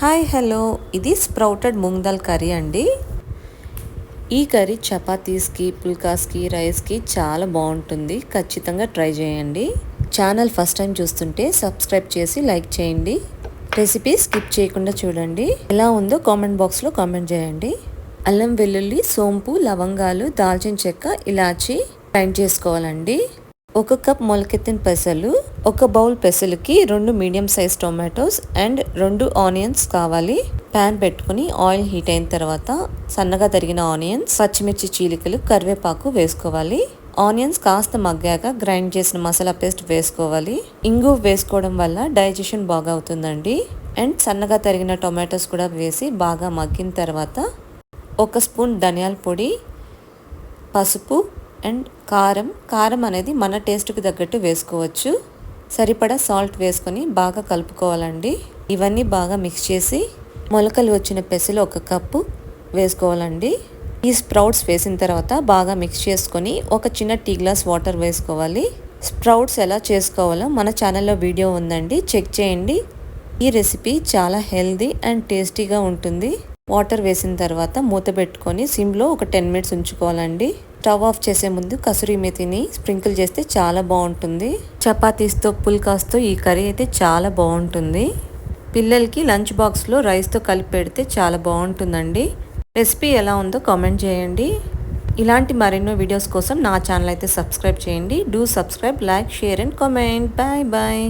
Hi hello, ఇది sprouted moong dal curry అండి. ఈ కర్రీ చపాతీస్కి, పుల్కాస్కి, రైస్కి చాలా బాగుంటుంది. ఖచ్చితంగా ట్రై చేయండి. ఛానల్ ఫస్ట్ టైం చూస్తుంటే సబ్స్క్రైబ్ చేసి లైక్ చేయండి. రెసిపీ స్కిప్ చేయకుండా చూడండి. ఎలా ఉందో కామెంట్ బాక్స్లో కామెంట్ చేయండి. అల్లం వెల్లుల్లి, సోంపు, లవంగాలు, దాల్చిన చెక్క, ఇలాచి గ్రైండ్ చేసుకోవాలండి. 1 కప్ మొలకెత్తిన పెసలు, 1 బౌల్ పెసలకి 2 medium size tomatoes and 2 onions కావాలి. ప్యాన్ పెట్టుకుని ఆయిల్ హీట్ అయిన తర్వాత సన్నగా తరిగిన ఆనియన్స్, పచ్చిమిర్చి చీలికలు, కరివేపాకు వేసుకోవాలి. ఆనియన్స్ కాస్త మగ్గాక గ్రైండ్ చేసిన మసాలా పేస్ట్ వేసుకోవాలి. ఇంగు వేసుకోవడం వల్ల డైజెషన్ బాగా అవుతుందండి. అండ్ సన్నగా తరిగిన టొమాటోస్ కూడా వేసి బాగా మగ్గిన తర్వాత 1 స్పూన్ ధనియాల పొడి, పసుపు అండ్ కారం అనేది మన టేస్ట్కి తగ్గట్టు వేసుకోవచ్చు. సరిపడా సాల్ట్ వేసుకొని బాగా కలుపుకోవాలండి. ఇవన్నీ బాగా మిక్స్ చేసి మొలకలు వచ్చిన పెసలు 1 కప్పు వేసుకోవాలండి. ఈ స్ప్రౌట్స్ వేసిన తర్వాత బాగా మిక్స్ చేసుకొని ఒక చిన్న టీ గ్లాస్ వాటర్ వేసుకోవాలి. స్ప్రౌట్స్ ఎలా చేసుకోవాలో మన ఛానల్లో వీడియో ఉందండి, చెక్ చేయండి. ఈ రెసిపీ చాలా హెల్దీ అండ్ టేస్టీగా ఉంటుంది. వాటర్ వేసిన తర్వాత మూత పెట్టుకొని సిమ్లో ఒక 10 మినిట్స్ ఉంచుకోవాలండి. స్టవ్ ఆఫ్ చేసే ముందు కసూరి మేతిని స్ప్రింకిల్ చేస్తే చాలా బాగుంటుంది. చపాతీస్తో, పుల్కాస్తో ఈ కర్రీ అయితే చాలా బాగుంటుంది. పిల్లలకి లంచ్ బాక్స్లో రైస్తో కలిపి పెడితే చాలా బాగుంటుందండి. రెసిపీ ఎలా ఉందో కామెంట్ చేయండి. ఇలాంటి మరెన్నో వీడియోస్ కోసం నా ఛానల్ అయితే సబ్స్క్రైబ్ చేయండి. Do subscribe, like, share and comment. Bye bye.